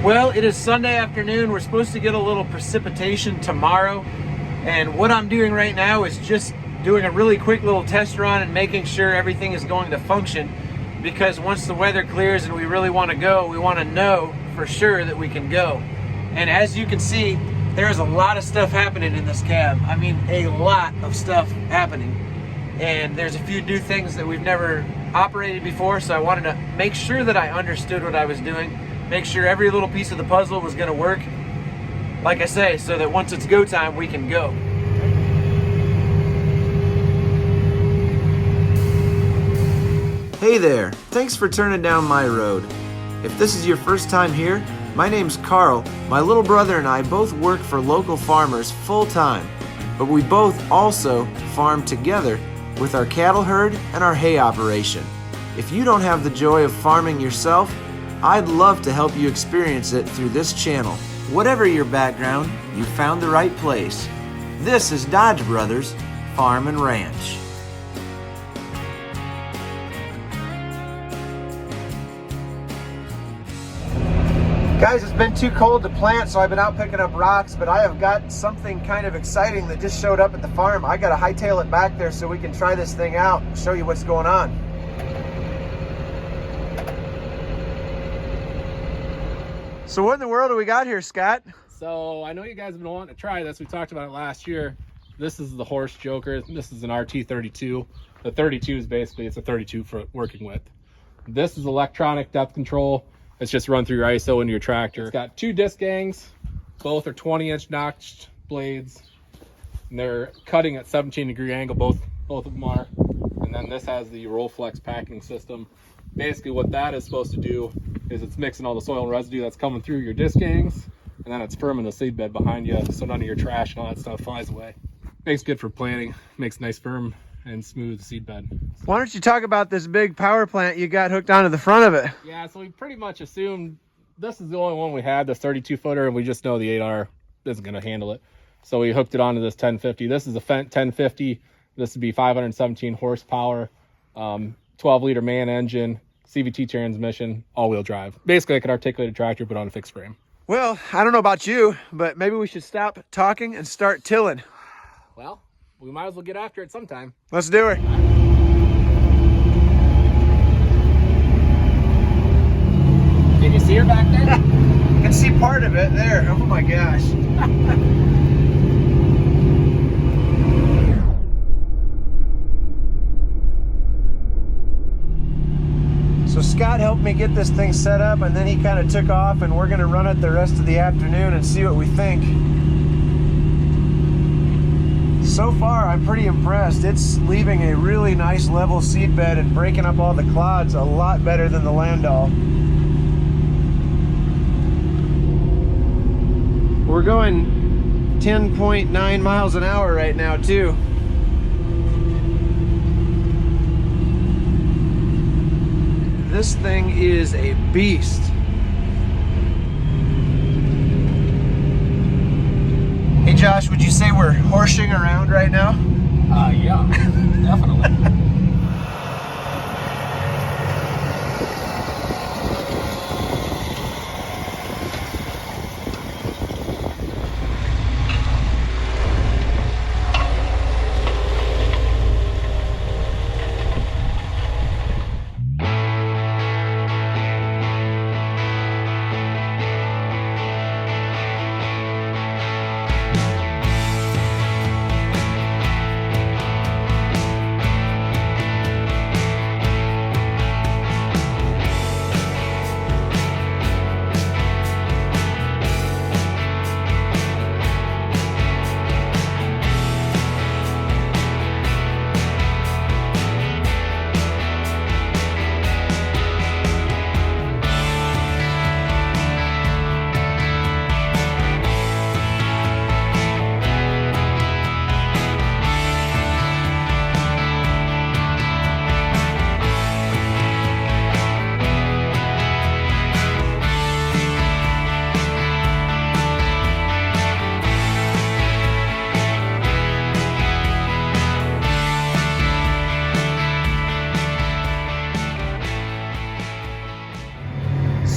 Well, it is Sunday afternoon. We're supposed to get a little precipitation tomorrow. And what I'm doing right now is just doing a really quick little test run and making sure everything is going to function. Because once the weather clears and we really want to go, we want to know for sure that we can go. And as you can see, there's a lot of stuff happening in this cab. I mean, a lot of stuff happening. And there's a few new things that we've never operated before, so I wanted to make sure that I understood what I was doing, make sure every little piece of the puzzle was going to work, like I say, so that once it's go time, we can go. Hey there, thanks for turning down my road. If this is your first time here, my name's Carl. My little brother and I both work for local farmers full time, but we both also farm together with our cattle herd and our hay operation. If you don't have the joy of farming yourself, I'd love to help you experience it through this channel. Whatever your background, you found the right place. This is Dodge Brothers Farm and Ranch. Guys, it's been too cold to plant, so I've been out picking up rocks, but I have got something kind of exciting that just showed up at the farm. I gotta hightail it back there so we can try this thing out and show you what's going on. So what in the world do we got here, Scott? So I know you guys have been wanting to try this. We talked about it last year. This is the Horsch Joker. This is an RT32. The 32 is basically, it's a 32 for working with. This is electronic depth control. It's just run through your ISO into your tractor. It's got two disc gangs. Both are 20-inch notched blades. And they're cutting at 17-degree angle, both of them are. And then this has the roll flex packing system. Basically what that is supposed to do is it's mixing all the soil and residue that's coming through your disc gangs, and then it's firming the seed bed behind you so none of your trash and all that stuff flies away. Makes good for planting, makes nice firm and smooth seed bed. Why don't you talk about this big power plant you got hooked onto the front of it? Yeah, so we pretty much assumed this is the only one we had, this 32 footer, and we just know the 8R isn't going to handle it. So we hooked it onto this 1050. This is a Fendt 1050. This would be 517 horsepower, 12-liter man engine, CVT transmission, all-wheel drive. Basically like an articulated tractor but on a fixed frame. Well, I don't know about you, but maybe we should stop talking and start tilling. Well, we might as well get after it sometime. Let's do it. Can you see her back there? I can see part of it there. Oh my gosh. So Scott helped me get this thing set up, and then he kind of took off, and we're going to run it the rest of the afternoon and see what we think. So far, I'm pretty impressed. It's leaving a really nice level seed bed and breaking up all the clods a lot better than the Landau. We're going 10.9 miles an hour right now, too. This thing is a beast. Hey Josh, would you say we're horsing around right now? Yeah, definitely.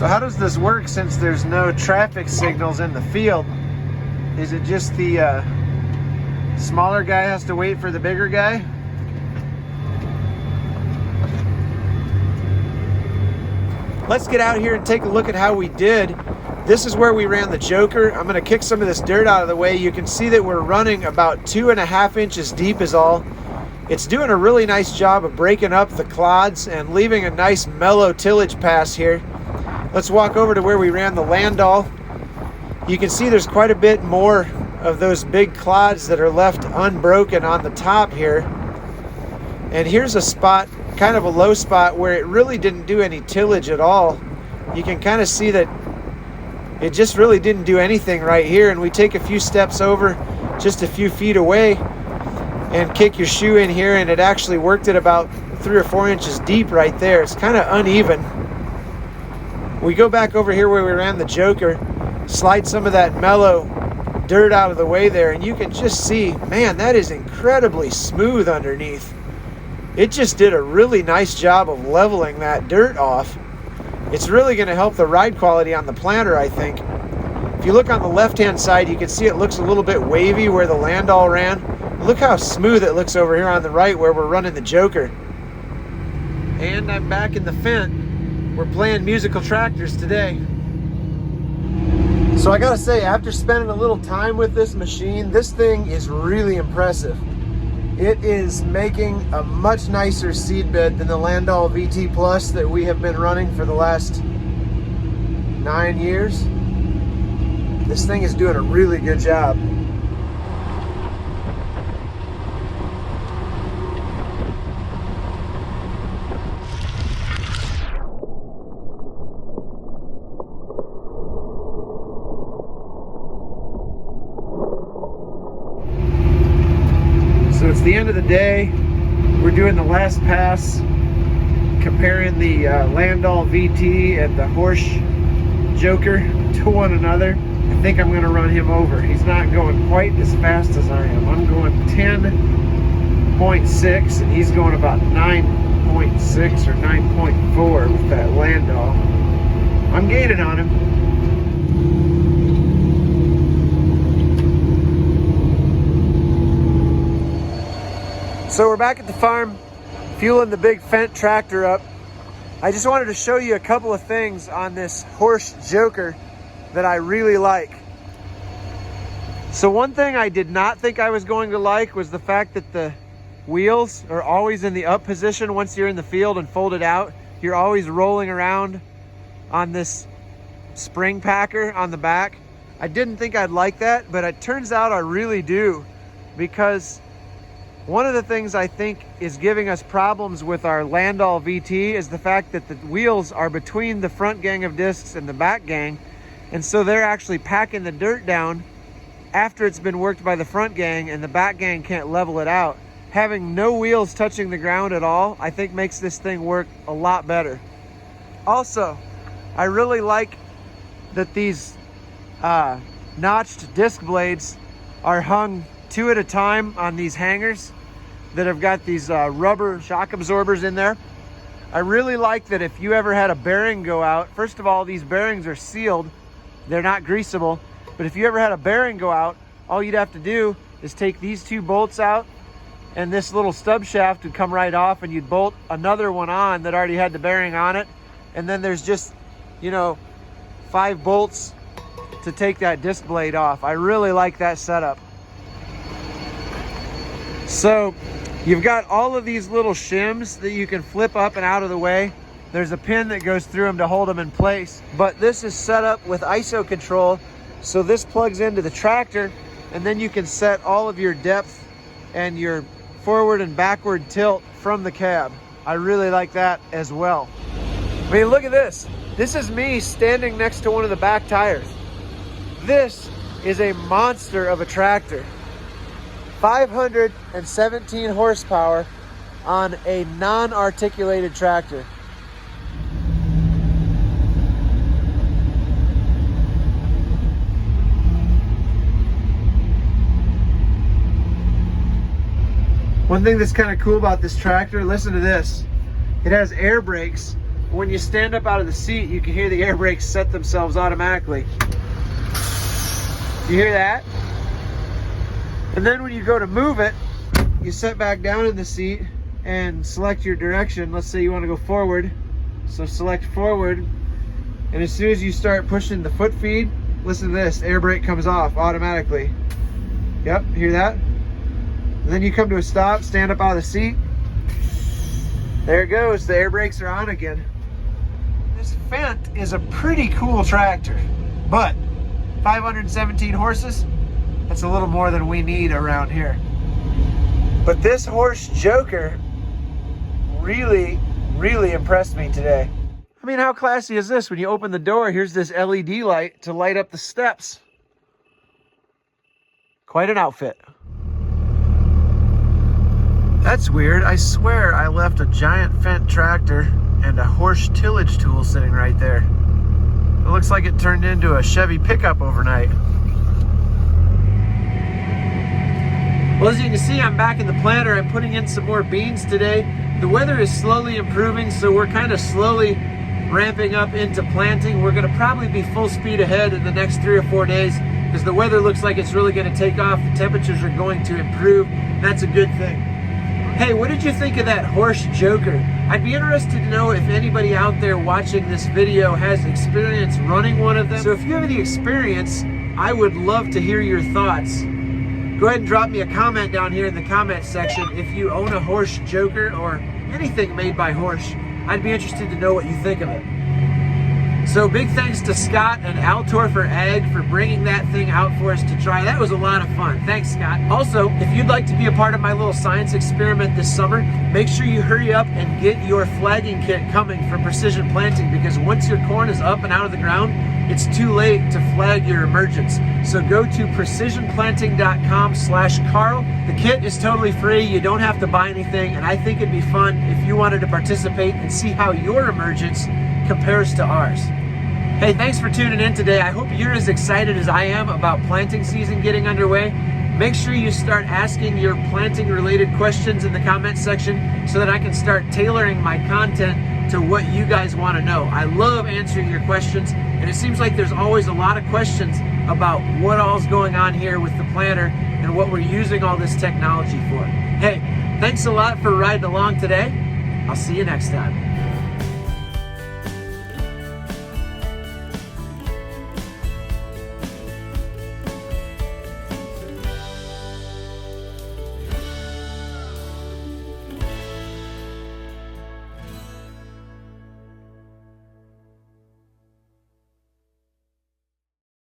So how does this work since there's no traffic signals in the field? Is it just the smaller guy has to wait for the bigger guy? Let's get out here and take a look at how we did. This is where we ran the Joker. I'm gonna kick some of this dirt out of the way. You can see that we're running about 2.5 inches deep is all. It's doing a really nice job of breaking up the clods and leaving a nice mellow tillage pass here. Let's walk over to where we ran the Landau. You can see there's quite a bit more of those big clods that are left unbroken on the top here. And here's a spot, kind of a low spot, where it really didn't do any tillage at all. You can kind of see that it just really didn't do anything right here. And we take a few steps over, just a few feet away, and kick your shoe in here, and it actually worked at about 3 or 4 inches deep right there. It's kind of uneven. We go back over here where we ran the Joker, slide some of that mellow dirt out of the way there, and you can just see, man, that is incredibly smooth underneath. It just did a really nice job of leveling that dirt off. It's really going to help the ride quality on the planter, I think. If you look on the left-hand side, you can see it looks a little bit wavy where the Landau ran. Look how smooth it looks over here on the right where we're running the Joker. And I'm back in the Fendt. We're playing musical tractors today. So I gotta say, after spending a little time with this machine, this thing is really impressive. It is making a much nicer seedbed than the Landau VT Plus that we have been running for the last 9 years. This thing is doing a really good job. So it's the end of the day. We're doing the last pass, comparing the Landau VT and the Horsch Joker to one another. I think I'm going to run him over. He's not going quite as fast as I am. I'm going 10.6 and he's going about 9.6 or 9.4 with that Landau. I'm gaining on him. So we're back at the farm, fueling the big Fendt tractor up. I just wanted to show you a couple of things on this Horsch Joker that I really like. So one thing I did not think I was going to like was the fact that the wheels are always in the up position once you're in the field and folded out. You're always rolling around on this spring packer on the back. I didn't think I'd like that, but it turns out I really do, because one of the things I think is giving us problems with our Landau VT is the fact that the wheels are between the front gang of discs and the back gang, and so they're actually packing the dirt down after it's been worked by the front gang, and the back gang can't level it out. Having no wheels touching the ground at all, I think makes this thing work a lot better. Also, I really like that these notched disc blades are hung 2 at a time on these hangers that have got these rubber shock absorbers in there. I really like that if you ever had a bearing go out, first of all, these bearings are sealed, they're not greasable, but if you ever had a bearing go out, all you'd have to do is take these 2 bolts out, and this little stub shaft would come right off, and you'd bolt another one on that already had the bearing on it, and then there's just, 5 bolts to take that disc blade off. I really like that setup. So you've got all of these little shims that you can flip up and out of the way. There's a pin that goes through them to hold them in place, but this is set up with ISO control, so this plugs into the tractor, and then you can set all of your depth and your forward and backward tilt from the cab. I really like that as well. I mean, look at this. This is me standing next to one of the back tires. This is a monster of a tractor. 517 horsepower on a non-articulated tractor. One thing that's kind of cool about this tractor, listen to this. It has air brakes, when you stand up out of the seat, you can hear the air brakes set themselves automatically. You hear that? And then when you go to move it, you sit back down in the seat and select your direction. Let's say you want to go forward. So select forward. And as soon as you start pushing the foot feed, listen to this, air brake comes off automatically. Yep, hear that? And then you come to a stop, stand up out of the seat. There it goes, the air brakes are on again. This Fendt is a pretty cool tractor, but 517 horses, that's a little more than we need around here. But this Horsch Joker really impressed me today. I mean, how classy is this? When you open the door, here's this LED light to light up the steps. Quite an outfit. That's weird. I swear I left a giant Fendt tractor and a Horsch tillage tool sitting right there. It looks like it turned into a Chevy pickup overnight. Well, as you can see, I'm back in the planter. I'm putting in some more beans today. The weather is slowly improving, so we're kind of slowly ramping up into planting. We're going to probably be full speed ahead in the next 3 or 4 days because the weather looks like it's really going to take off. The temperatures are going to improve. That's a good thing. Hey, what did you think of that Horsch Joker? I'd be interested to know if anybody out there watching this video has experience running one of them. So if you have any experience, I would love to hear your thoughts. Go ahead and drop me a comment down here in the comment section if you own a Horsch Joker or anything made by Horsch. I'd be interested to know what you think of it. So big thanks to Scott and Altorfer Ag for bringing that thing out for us to try. That was a lot of fun. Thanks, Scott. Also, if you'd like to be a part of my little science experiment this summer, make sure you hurry up and get your flagging kit coming for precision planting, because once your corn is up and out of the ground, it's too late to flag your emergence. So go to precisionplanting.com/Carl. The kit is totally free. You don't have to buy anything, and I think it'd be fun if you wanted to participate and see how your emergence compares to ours. Hey, thanks for tuning in today. I hope you're as excited as I am about planting season getting underway. Make sure you start asking your planting related questions in the comment section so that I can start tailoring my content to what you guys want to know. I love answering your questions, and it seems like there's always a lot of questions about what all's going on here with the planter and what we're using all this technology for. Hey, thanks a lot for riding along today. I'll see you next time.